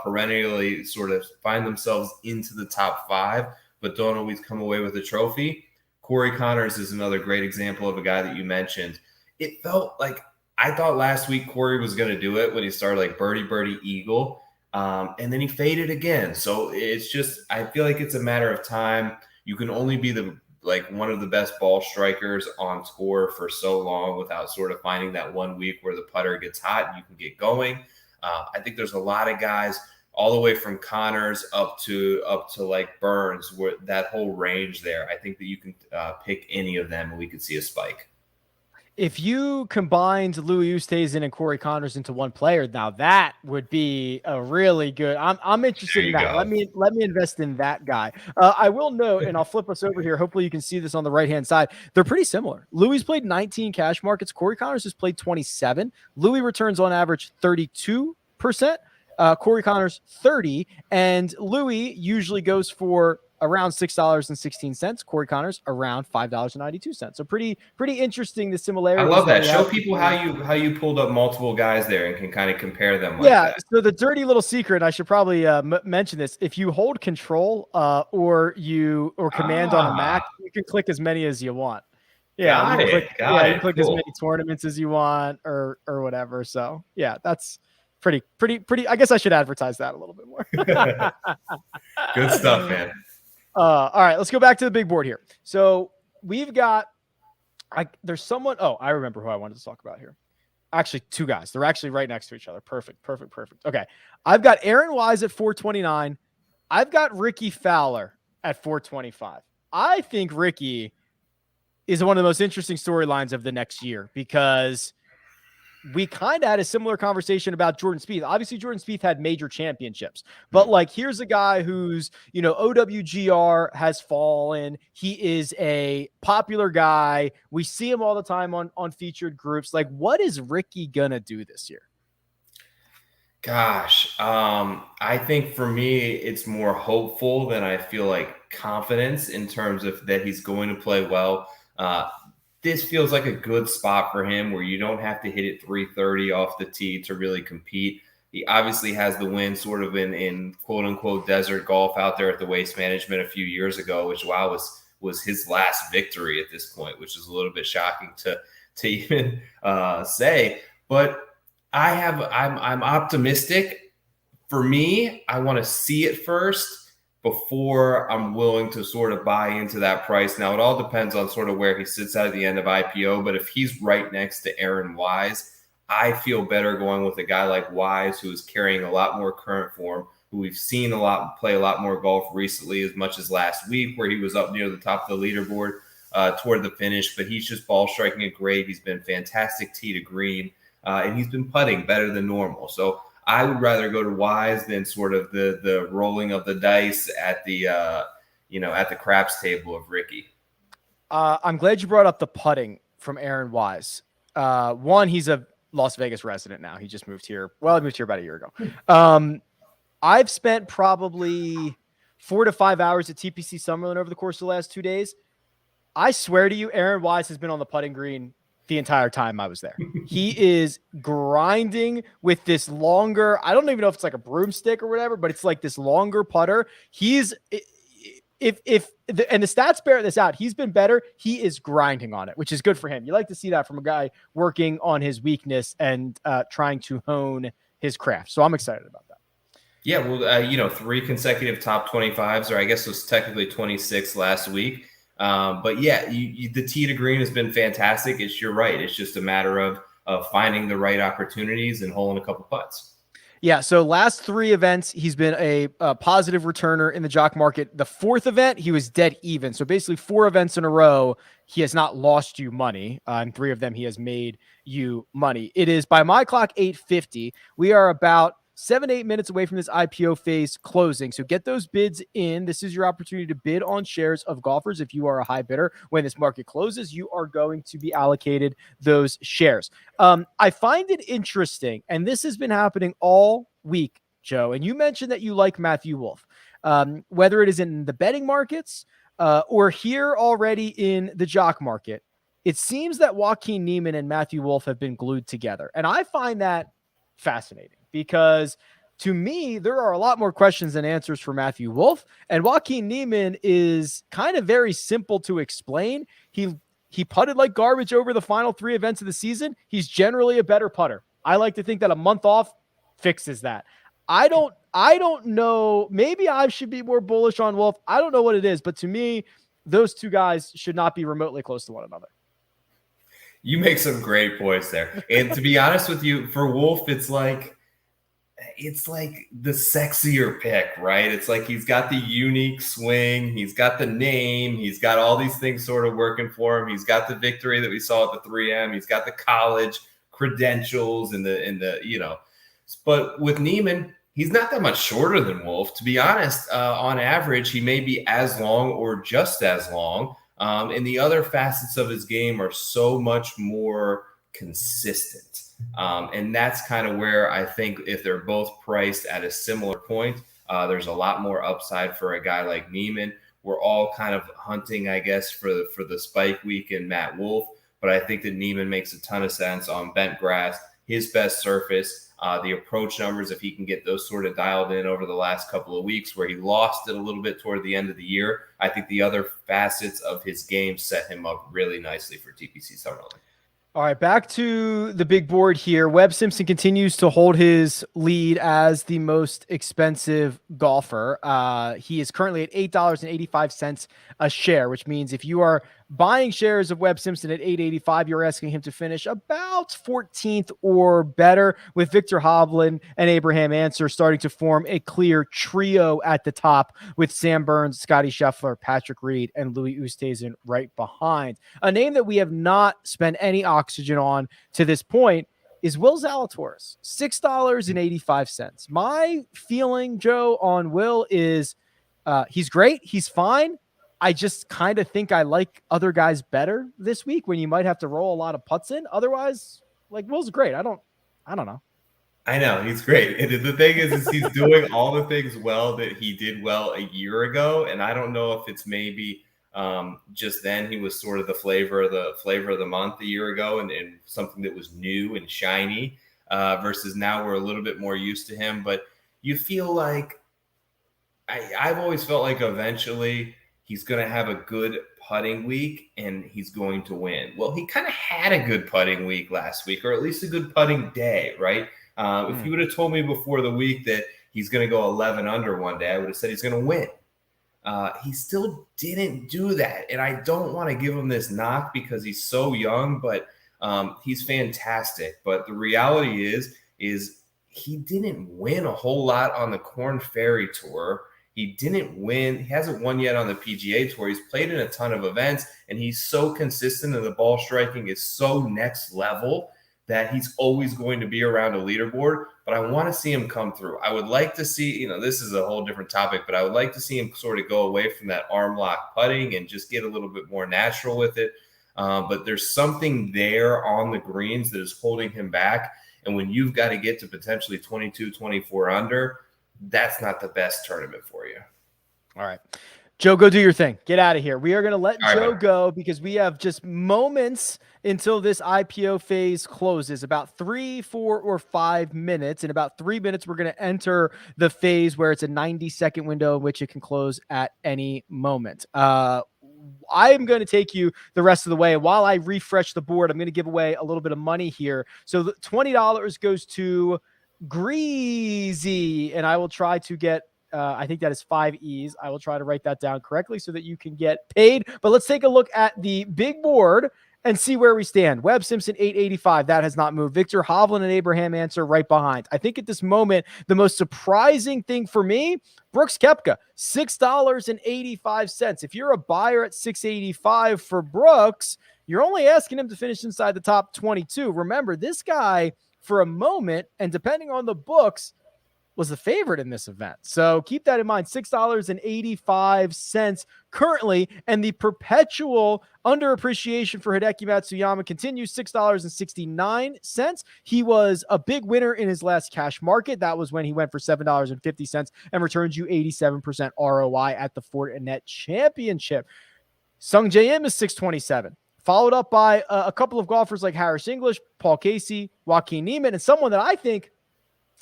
S2: perennially sort of find themselves into the top 5, but don't always come away with a trophy. Cory Connors is another great example of a guy that you mentioned. It felt like I thought last week Cory was going to do it when he started like birdie, eagle. And then he faded again. So it's just, I feel like it's a matter of time. You can only be one of the best ball strikers on tour for so long without sort of finding that 1 week where the putter gets hot and you can get going. I think there's a lot of guys all the way from Connors up to like Burns, where that whole range there. I think that you can pick any of them and we could see a spike.
S1: If you combined Louis Oosthuizen and Cory Connors into one player, now that would be a really good. I'm interested in that. Go. Let me invest in that guy. I will note, and I'll flip us over here. Hopefully, you can see this on the right hand side. They're pretty similar. Louis played 19 cash markets. Cory Connors has played 27. Louis returns on average 32%. Cory Connors 30, and Louis usually goes for around $6.16. Cory Connors around $5.92. So pretty interesting, the similarities.
S2: I love that. Show people how you pulled up multiple guys there and can kind of compare them. Like that.
S1: So the dirty little secret, I should probably mention this. If you hold control or command on a Mac, you can click as many as you want. Yeah, you can click as many tournaments as you want or whatever. So yeah, that's pretty. I guess I should advertise that a little bit more.
S2: Good stuff, man.
S1: All right, let's go back to the big board here. So we've got, there's someone. Oh, I remember who I wanted to talk about here. Actually, 2 guys. They're actually right next to each other. Perfect. Okay, I've got Aaron Wise at 429. I've got Ricky Fowler at 425. I think Ricky is one of the most interesting storylines of the next year because we kind of had a similar conversation about Jordan Spieth. Obviously, Jordan Spieth had major championships, but like, here's a guy who's, OWGR has fallen. He is a popular guy. We see him all the time on featured groups. Like, what is Ricky gonna do this year?
S2: Gosh, I think for me, it's more hopeful than I feel like confidence in terms of that he's going to play well. This feels like a good spot for him where you don't have to hit it 330 off the tee to really compete. He obviously has the win sort of in quote unquote desert golf out there at the Waste Management a few years ago, which was his last victory at this point, which is a little bit shocking to even say. But I'm optimistic. For me, I want to see it first before I'm willing to sort of buy into that price. Now, it all depends on sort of where he sits at the end of IPO, but if he's right next to Aaron Wise, I feel better going with a guy like Wise, who is carrying a lot more current form, who we've seen play a lot more golf recently, as much as last week where he was up near the top of the leaderboard toward the finish, but he's just ball striking it great. He's been fantastic tee to green, and he's been putting better than normal. So I would rather go to Wise than sort of the rolling of the dice at the at the craps table of Ricky.
S1: I'm glad you brought up the putting from Aaron Wise. One, he's a Las Vegas resident now. He just moved here. Well, he moved here about a year ago. I've spent probably 4 to 5 hours at TPC Summerlin over the course of the last 2 days. I swear to you, Aaron Wise has been on the putting green the entire time I was there. He is grinding with this longer, I don't even know if it's like a broomstick or whatever, but it's like this longer putter. And the stats bear this out, he's been better. He is grinding on it, which is good for him. You like to see that from a guy working on his weakness and trying to hone his craft. So I'm excited about that.
S2: Yeah, well, 3 consecutive top 25s, or I guess it was technically 26 last week. But yeah, the tee to green has been fantastic. You're right. It's just a matter of of finding the right opportunities and holing a couple putts.
S1: Yeah, so last 3 events, he's been a positive returner in the jock market. The 4th event, he was dead even. So basically 4 events in a row, he has not lost you money. And 3 of them, he has made you money. It is, by my clock, 8:50. We are about 7-8 minutes away from this IPO phase closing. So get those bids in. This is your opportunity to bid on shares of golfers. If you are a high bidder, when this market closes, you are going to be allocated those shares. I find it interesting, and this has been happening all week, Joe. And you mentioned that you like Matthew Wolff, whether it is in the betting markets or here already in the jock market. It seems that Joaquin Niemann and Matthew Wolff have been glued together. And I find that fascinating because to me, there are a lot more questions than answers for Matthew Wolff. And Joaquin Niemann is kind of very simple to explain. He putted like garbage over the final 3 events of the season. He's generally a better putter. I like to think that a month off fixes that. I don't know. Maybe I should be more bullish on Wolff. I don't know what it is, but to me, those 2 guys should not be remotely close to one another.
S2: You make some great points there. And to be honest with you, for Wolff, it's like the sexier pick, right? It's like he's got the unique swing, he's got the name, he's got all these things sort of working for him. He's got the victory that we saw at the 3M, he's got the college credentials and the but with Niemann, he's not that much shorter than Wolff. To be honest, on average, he may be as long or just as long. And the other facets of his game are so much more consistent. And that's kind of where I think if they're both priced at a similar point, there's a lot more upside for a guy like Niemann. We're all kind of hunting, I guess, for the spike week in Matt Wolff. But I think that Niemann makes a ton of sense on bent grass, his best surface. The approach numbers, if he can get those sort of dialed in over the last couple of weeks where he lost it a little bit toward the end of the year, I think the other facets of his game set him up really nicely for TPC Summerlin.
S1: All right, back to the big board here. Webb Simpson continues to hold his lead as the most expensive golfer. He is currently at $8.85 a share, which means if you are buying shares of Webb Simpson at $8.85, you're asking him to finish about 14th or better, with Victor Hovland and Abraham Ancer starting to form a clear trio at the top, with Sam Burns, Scotty Scheffler, Patrick Reed, and Louis Oosthuizen right behind. A name that we have not spent any oxygen on to this point is Will Zalatorius, $6.85. My feeling, Joe, on Will is he's great. He's fine. I just kind of think I like other guys better this week when you might have to roll a lot of putts in. Otherwise, like, Will's great. I don't know.
S2: I know he's great. And the thing is he's doing all the things well that he did well a year ago. And I don't know if it's maybe just then he was sort of the flavor of the month a year ago and something that was new and shiny versus now we're a little bit more used to him. But you feel like I've always felt like eventually he's going to have a good putting week and he's going to win. Well, he kind of had a good putting week last week, or at least a good putting day, right? If you would have told me before the week that he's going to go 11 under one day, I would have said he's going to win. He still didn't do that. And I don't want to give him this knock because he's so young, but he's fantastic. But the reality is he didn't win a whole lot on the Korn Ferry Tour. He didn't win. He hasn't won yet on the PGA Tour. He's played in a ton of events, and he's so consistent, and the ball striking is so next level that he's always going to be around a leaderboard. But I want to see him come through. I would like to see, this is a whole different topic, but I would like to see him sort of go away from that arm lock putting and just get a little bit more natural with it. But there's something there on the greens that is holding him back. And when you've got to get to potentially 22, 24 under, that's not the best tournament for you.
S1: All right. Joe, go do your thing. Get out of here. We are going to let Joe go because we have just moments until this IPO phase closes, about 3, 4, or 5 minutes. In about 3 minutes, we're going to enter the phase where it's a 90-second window in which it can close at any moment. I'm going to take you the rest of the way. While I refresh the board, I'm going to give away a little bit of money here. So the $20 goes to Greasy, and I will try to get I think that is 5 E's. I will try to write that down correctly so that you can get paid. But let's take a look at the big board and see where we stand. Webb Simpson, 885. That has not moved. Victor Hovland and Abraham Answer right behind. I think at this moment, the most surprising thing for me, Brooks Koepka, $6.85. If you're a buyer at $6.85 for Brooks, you're only asking him to finish inside the top 22. Remember, this guy, for a moment, and depending on the books, was the favorite in this event. So keep that in mind. $6.85 currently, and the perpetual underappreciation for Hideki Matsuyama continues. $6.69. He was a big winner in his last cash market. That was when he went for $7.50 and returned you 87% ROI at the Fortinet Championship. Sung Jae Im is $6.27. Followed up by a couple of golfers like Harris English, Paul Casey, Joaquin Niemann, and someone that I think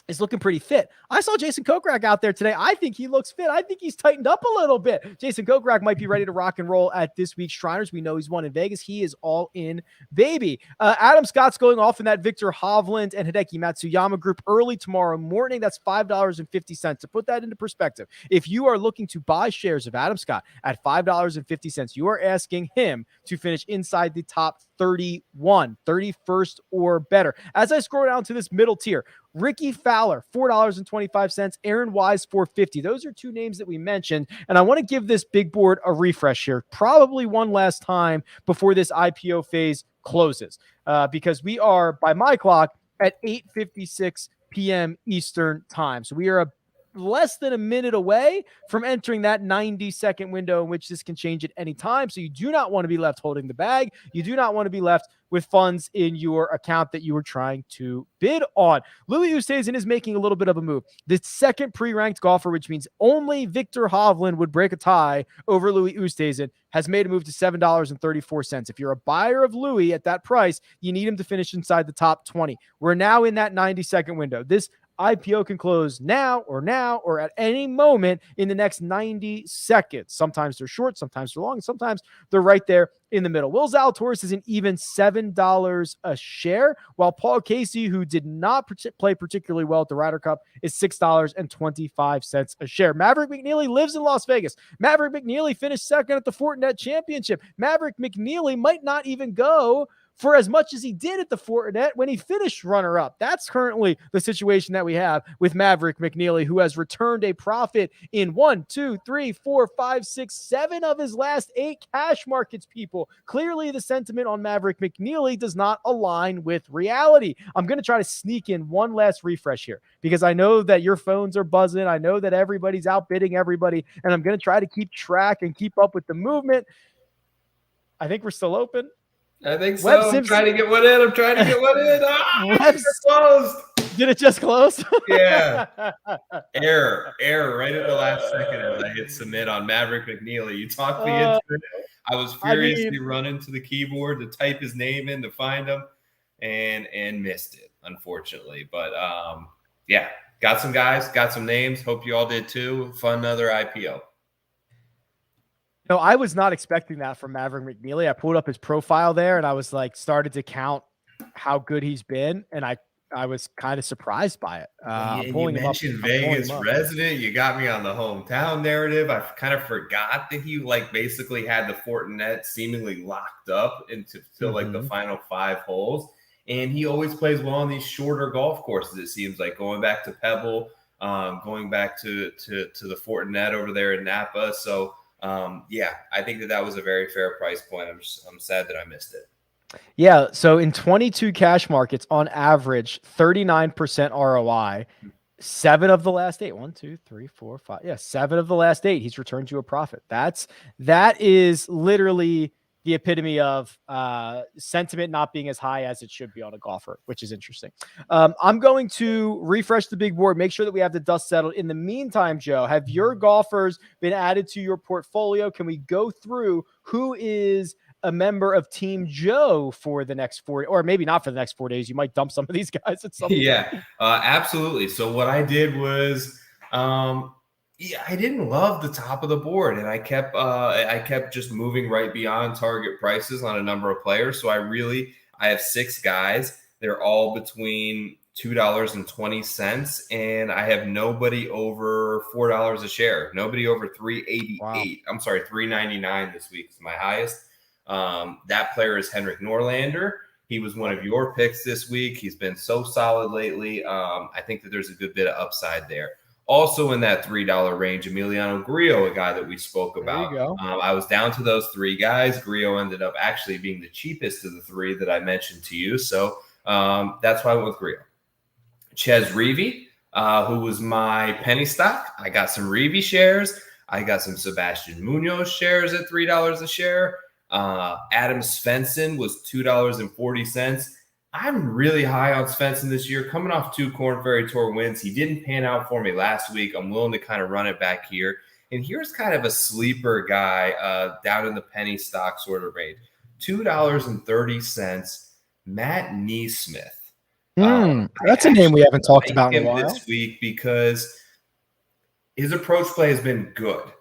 S1: is looking pretty fit. I saw Jason Kokrak out there today. I think he looks fit. I think he's tightened up a little bit. Jason Kokrak might be ready to rock and roll at this week's Shriners. We know he's won in Vegas. He is all in, baby. Adam Scott's going off in that Victor Hovland and Hideki Matsuyama group early tomorrow morning. That's $5.50. To put that into perspective, if you are looking to buy shares of Adam Scott at $5.50, you are asking him to finish inside the top 31st or better. As I scroll down to this middle tier, Ricky Fowler, $4.25. Aaron Wise, $4.50. Those are two names that we mentioned. And I want to give this big board a refresh here, probably one last time before this IPO phase closes, because we are, by my clock, at 8:56 p.m. Eastern time. So we are less than a minute away from entering that 90-second window in which this can change at any time. So you do not want to be left holding the bag. You do not want to be left with funds in your account that you were trying to bid on. Louis Oosthuizen is making a little bit of a move. The second pre-ranked golfer, which means only Victor Hovland would break a tie over Louis Oosthuizen, has made a move to $7.34. If you're a buyer of Louis at that price, you need him to finish inside the top 20. We're now in that 90-second window. This IPO can close now or at any moment in the next 90 seconds. Sometimes they're short, sometimes they're long, sometimes they're right there in the middle. Will Zalatorius is an even $7 a share, while Paul Casey, who did not play particularly well at the Ryder Cup, is $6.25 a share. Maverick McNeely lives in Las Vegas. Maverick McNeely finished second at the Fortinet Championship. Maverick McNeely might not even go for as much as he did at the Fortinet when he finished runner-up. That's currently the situation that we have with Maverick McNeely, who has returned a profit in 7 of his last 8 cash markets, people. Clearly, the sentiment on Maverick McNeely does not align with reality. I'm going to try to sneak in one last refresh here because I know that your phones are buzzing. I know that everybody's outbidding everybody, and I'm going to try to keep track and keep up with the movement. I think we're still open.
S2: I think so. I'm trying to get one in. It's closed.
S1: Did it just close?
S2: Yeah. Error right at the last second as I hit submit on Maverick McNeely. You talked me into it. I was furiously running to the keyboard to type his name in to find him and missed it, unfortunately. But yeah, got some guys, got some names. Hope you all did too. Fun another IPO.
S1: No, I was not expecting that from Maverick McNeely. I pulled up his profile there and I was like, started to count how good he's been. And I was kind of surprised by it.
S2: You mentioned Vegas resident. You got me on the hometown narrative. I kind of forgot that he basically had the Fortinet seemingly locked up until the final 5 holes. And he always plays well on these shorter golf courses. It seems like going back to Pebble, going back to the Fortinet over there in Napa. So, yeah, I think that was a very fair price point. I'm sad that I missed it.
S1: Yeah. So in 22 cash markets on average, 39% ROI, 7 of the last 8, 1, 2, 3, 4, 5. Yeah. 7 of the last 8, he's returned you a profit. That is literally the epitome of sentiment not being as high as it should be on a golfer, which is interesting. I'm going to refresh the big board, make sure that we have the dust settled. In the meantime, Joe, have your golfers been added to your portfolio? Can we go through who is a member of Team Joe for the next 4, or maybe not for the next 4 days? You might dump some of these guys at some point.
S2: Yeah, absolutely. So what I did was, I didn't love the top of the board, and I kept just moving right beyond target prices on a number of players. So I have 6 guys. They're all between $2.20, and I have nobody over $4 a share. Nobody over $3.88. Wow. I'm sorry, $3.99 this week is my highest. That player is Henrik Norlander. He was one of your picks this week. He's been so solid lately. I think that there's a good bit of upside there. Also in that $3 range, Emiliano Grillo, a guy that we spoke about.
S1: There you go.
S2: I was down to those three guys. Grillo ended up actually being the cheapest of the three that I mentioned to you. So that's why I went with Grillo. Ches Reavie, who was my penny stock. I got some Reavie shares. I got some Sebastian Munoz shares at $3 a share. Adam Svensson was $2.40. I'm really high on Svensson this year, coming off 2 Korn Ferry Tour wins. He didn't pan out for me last week. I'm willing to kind of run it back here. And here's kind of a sleeper guy down in the penny stock sort of range. $2.30, Matt Neesmith.
S1: That's a name we haven't talked about in a while.
S2: This week because his approach play has been good.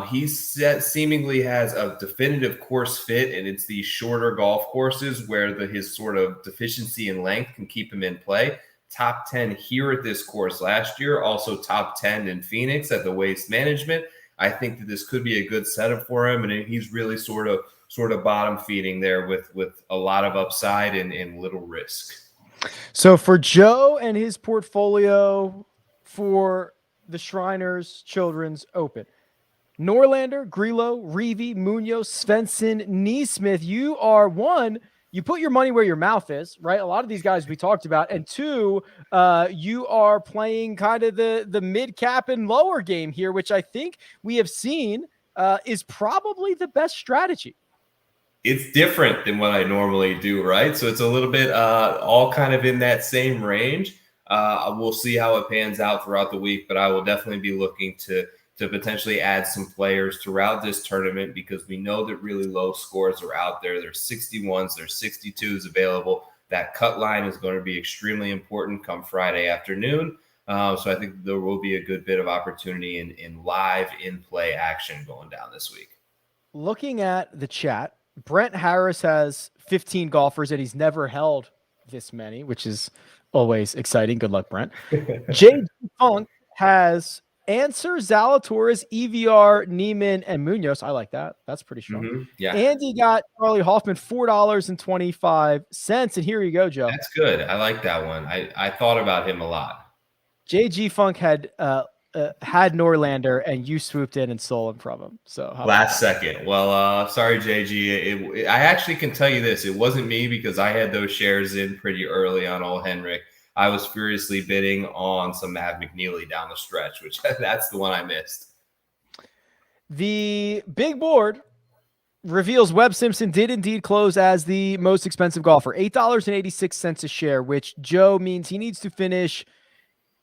S2: He seemingly has a definitive course fit, and it's these shorter golf courses where his sort of deficiency in length can keep him in play. Top 10 here at this course last year, also top 10 in Phoenix at the Waste Management. I think that this could be a good setup for him, and he's really sort of bottom feeding there with a lot of upside and little risk.
S1: So for Joe and his portfolio for the Shriners Children's Open, Norlander, Grillo, Reavie, Munoz, Svensson, Neesmith, you put your money where your mouth is, right? A lot of these guys we talked about. And 2, you are playing kind of the mid-cap and lower game here, which I think we have seen is probably the best strategy.
S2: It's different than what I normally do, right? So it's a little bit all kind of in that same range. We'll see how it pans out throughout the week, but I will definitely be looking to potentially add some players throughout this tournament because we know that really low scores are out there. There's 61s, there's 62s available. That cut line is going to be extremely important come Friday afternoon. So I think there will be a good bit of opportunity in live in-play action going down this week.
S1: Looking at the chat, Brent Harris has 15 golfers and he's never held this many, which is always exciting. Good luck, Brent. J.D. Funk has Answer, Zalatorius, EVR, Neiman, and Munoz. I like that. That's pretty strong.
S2: Mm-hmm. Yeah.
S1: Andy got Charlie Hoffman, $4.25. And here you go, Joe.
S2: That's good. I like that one. I thought about him a lot.
S1: JG Funk had Norlander, and you swooped in and stole him from him. So
S2: last second. Well, sorry, JG. I actually can tell you this. It wasn't me because I had those shares in pretty early on old Henrik. I was furiously bidding on some Matt McNeely down the stretch, which that's the one I missed.
S1: The big board reveals Webb Simpson did indeed close as the most expensive golfer, $8.86 a share, which Joe means he needs to finish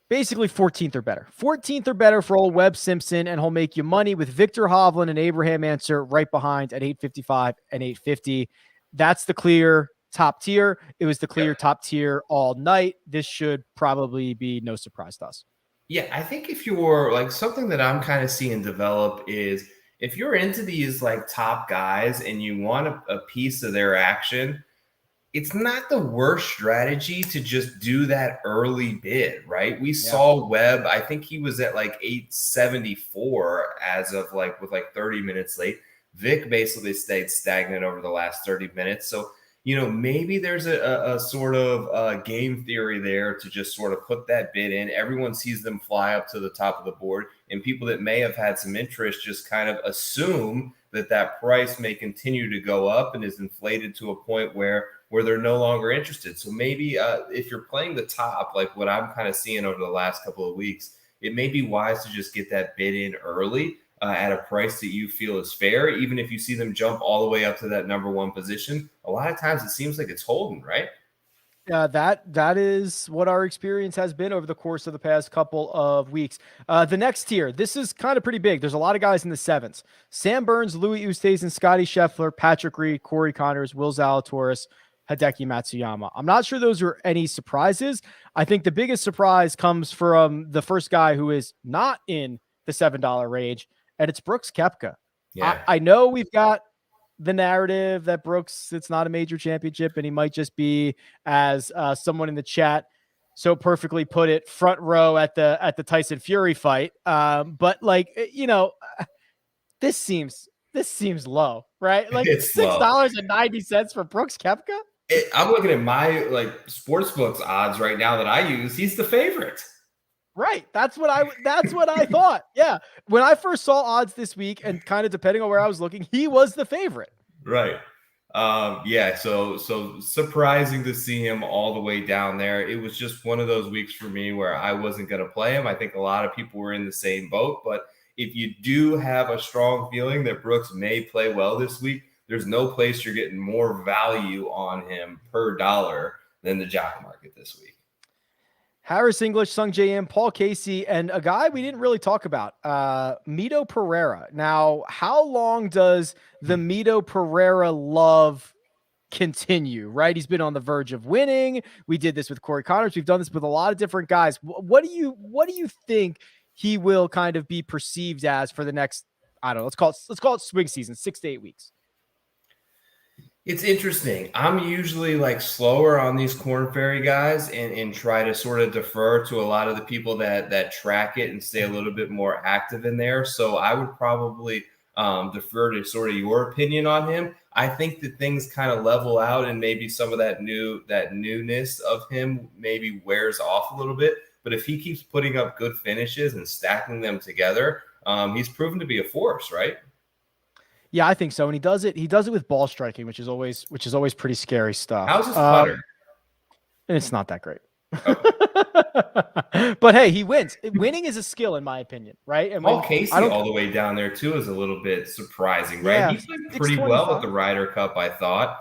S1: basically 14th or better. 14th or better for old Webb Simpson, and he'll make you money with Victor Hovland and Abraham Answer right behind at $8.55 and $8.50. That's the clear top tier. It was the clear top tier all night. This should probably be no surprise to us.
S2: Yeah, I think if you're like something that I'm kind of seeing develop is if you're into these like top guys and you want a piece of their action, it's not the worst strategy to just do that early bid, right? We saw Webb, I think he was at like 874 as of like with like 30 minutes late. Vic basically stayed stagnant over the last 30 minutes. So maybe there's a sort of game theory there to just sort of put that bid in. Everyone sees them fly up to the top of the board, and people that may have had some interest just kind of assume that price may continue to go up and is inflated to a point where they're no longer interested. So maybe if you're playing the top, like what I'm kind of seeing over the last couple of weeks, it may be wise to just get that bid in early at a price that you feel is fair, even if you see them jump all the way up to that number one position. A lot of times it seems like it's holding, right?
S1: Yeah, that is what our experience has been over the course of the past couple of weeks. The next tier, this is kind of pretty big. There's a lot of guys in the 7s. Sam Burns, Louis Oosthuizen, Scotty Scheffler, Patrick Reed, Cory Connors, Will Zalatoris, Hideki Matsuyama. I'm not sure those are any surprises. I think the biggest surprise comes from the first guy who is not in the $7 range, and it's Brooks Koepka.
S2: Yeah.
S1: I know we've got the narrative that Brooks, it's not a major championship, and he might just be, as someone in the chat so perfectly put it, front row at the Tyson Fury fight. But this seems this seems low, right? Like
S2: It's low.
S1: $6.90 for Brooks Koepka.
S2: I'm looking at my sportsbooks odds right now that I use. He's the favorite.
S1: Right. That's what I thought. Yeah. When I first saw odds this week, and kind of depending on where I was looking, he was the favorite.
S2: Right. Yeah. So surprising to see him all the way down there. It was just one of those weeks for me where I wasn't going to play him. I think a lot of people were in the same boat, but if you do have a strong feeling that Brooks may play well this week, there's no place you're getting more value on him per dollar than the jock market this week.
S1: Harris English, Sung J M, Paul Casey, and a guy we didn't really talk about, Mito Pereira. Now, how long does the Mito Pereira love continue, right? He's been on the verge of winning. We did this with Cory Connors. We've done this with a lot of different guys. What do you think he will kind of be perceived as for the next, I don't know, let's call it swing season, 6 to 8 weeks?
S2: It's interesting. I'm usually slower on these Corn Ferry guys and try to sort of defer to a lot of the people that track it and stay a little bit more active in there. So I would probably defer to sort of your opinion on him. I think that things kind of level out and maybe some of that newness of him maybe wears off a little bit. But if he keeps putting up good finishes and stacking them together, he's proven to be a force, right?
S1: Yeah, I think so. And he does it with ball striking, which is always pretty scary stuff.
S2: How's his putter?
S1: And it's not that great. Okay. But hey, he wins. Winning is a skill, in my opinion, right? And
S2: Paul Casey all the way down there too is a little bit surprising, right?
S1: Yeah,
S2: he played pretty well at the Ryder Cup, I thought.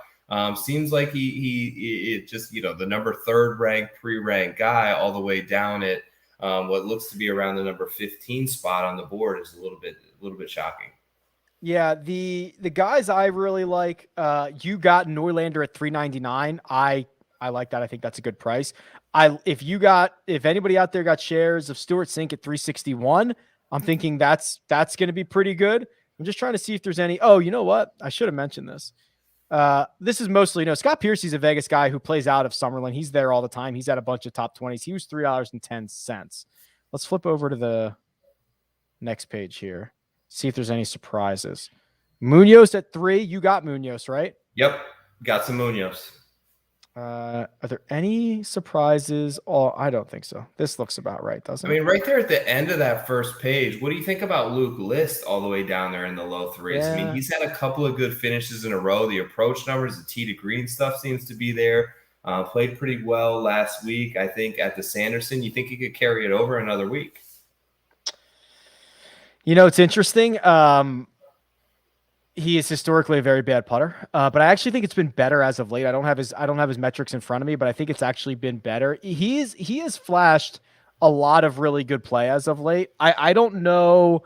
S2: Seems like he just, the number 3rd ranked pre-ranked guy all the way down at what looks to be around the number 15 spot on the board is a little bit shocking.
S1: Yeah, the guys I really like, you got Norlander at $3.99. I like that. I think that's a good price. If anybody out there got shares of Stuart Sink at $3.61, I'm thinking that's going to be pretty good. I'm just trying to see if there's any. Oh, you know what? I should have mentioned this. This is mostly, Scott Piercy's a Vegas guy who plays out of Summerlin. He's there all the time. He's at a bunch of top 20s. He was $3.10. Let's flip over to the next page here. See if there's any surprises. Munoz at 3. You got Munoz, right?
S2: Yep. Got some Munoz.
S1: Are there any surprises? Oh, I don't think so. This looks about right, doesn't it?
S2: I mean, right there at the end of that first page, what do you think about Luke List all the way down there in the low 3s? Yeah. I mean, he's had a couple of good finishes in a row. The approach numbers, the tee to green stuff seems to be there. Played pretty well last week, I think, at the Sanderson. You think he could carry it over another week?
S1: It's interesting. He is historically a very bad putter, but I actually think it's been better as of late. I don't have his metrics in front of me, but I think it's actually been better. He has flashed a lot of really good play as of late. I don't know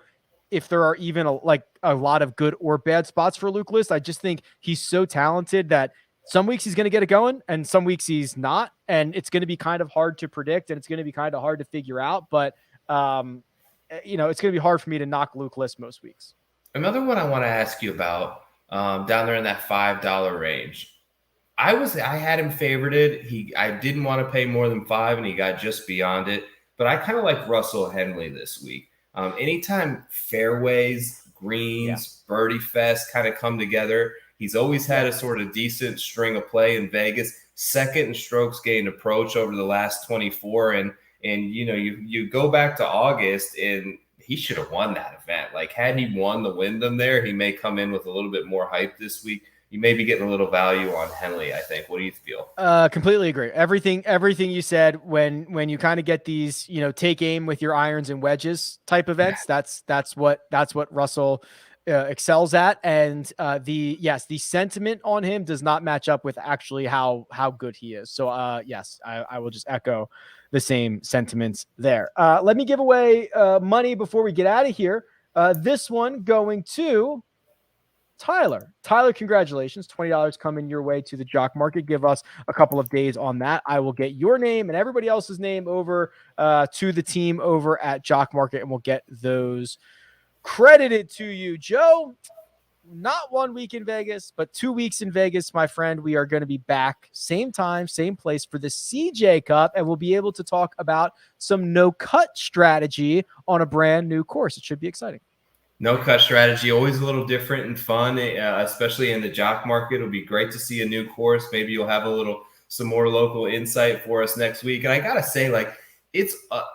S1: if there are even a lot of good or bad spots for Luke List. I just think he's so talented that some weeks he's going to get it going and some weeks he's not. And it's going to be kind of hard to predict and it's going to be kind of hard to figure out. But, it's going to be hard for me to knock Luke List most weeks.
S2: Another one I want to ask you about down there in that $5 range. I had him favorited. I didn't want to pay more than $5 and he got just beyond it. But I kind of like Russell Henley this week. Anytime fairways, greens, birdie fest kind of come together, he's always had a sort of decent string of play in Vegas. Second in strokes gained approach over the last 24. And you go back to August and he should have won that event. Had he won the Wyndham there, he may come in with a little bit more hype this week. You may be getting a little value on Henley, I think. What do you feel?
S1: Completely agree. Everything you said when you kind of get these, take aim with your irons and wedges type events, that's what Russell excels at. And the sentiment on him does not match up with actually how good he is. So yes, I will just echo the same sentiments there. Let me give away money before we get out of here. This one going to Tyler. Tyler, congratulations. $20 coming your way to the Jock Market. Give us a couple of days on that. I will get your name and everybody else's name over to the team over at Jock Market, and we'll get those credited to you. Joe, not 1 week in Vegas, but 2 weeks in Vegas, my friend. We are going to be back same time, same place for the CJ Cup, and we'll be able to talk about some no-cut strategy on a brand new course. It should be exciting.
S2: No cut strategy, always a little different and fun, especially in the jock market. It'll be great to see a new course. Maybe you'll have some more local insight for us next week. And I gotta say, like,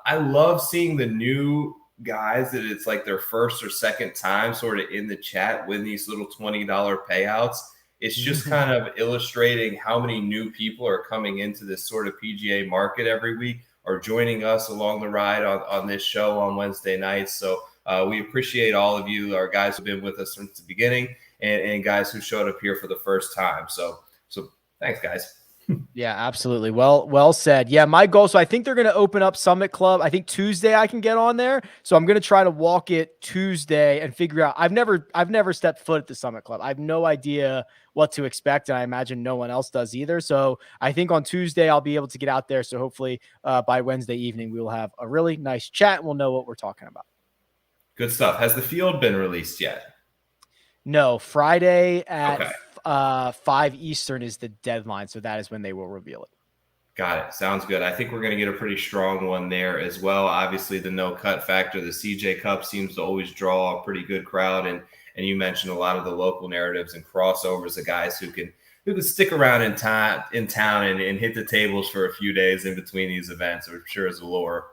S2: I love seeing the new guys that it's like their first or second time sort of in the chat win these little $20 payouts. It's just kind of illustrating how many new people are coming into this sort of PGA market every week, or joining us along the ride on this show on Wednesday nights. So we appreciate all of you, our guys who've been with us since the beginning, and guys who showed up here for the first time. So thanks, guys.
S1: Yeah, absolutely. Well said. Yeah, my goal. So I think they're going to open up Summit Club. I think Tuesday I can get on there. So I'm going to try to walk it Tuesday and figure out. I've never stepped foot at the Summit Club. I have no idea what to expect, and I imagine no one else does either. So I think on Tuesday I'll be able to get out there. So hopefully by Wednesday evening we will have a really nice chat and we'll know what we're talking about.
S2: Good stuff. Has the field been released yet?
S1: No, Friday at 5 Eastern is the deadline. So that is when they will reveal it.
S2: Got it. Sounds good. I think we're going to get a pretty strong one there as well. Obviously, the no cut factor, the CJ Cup seems to always draw a pretty good crowd. And you mentioned a lot of the local narratives and crossovers of guys who can stick around in town and hit the tables for a few days in between these events, which sure is allure.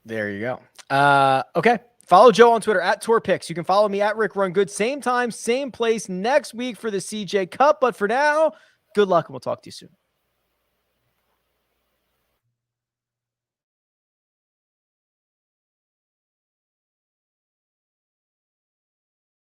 S1: There you go. Okay. Follow Joe on Twitter at TourPicks. You can follow me at RickRunGood. Same time, same place next week for the CJ Cup. But for now, good luck and we'll talk to you soon.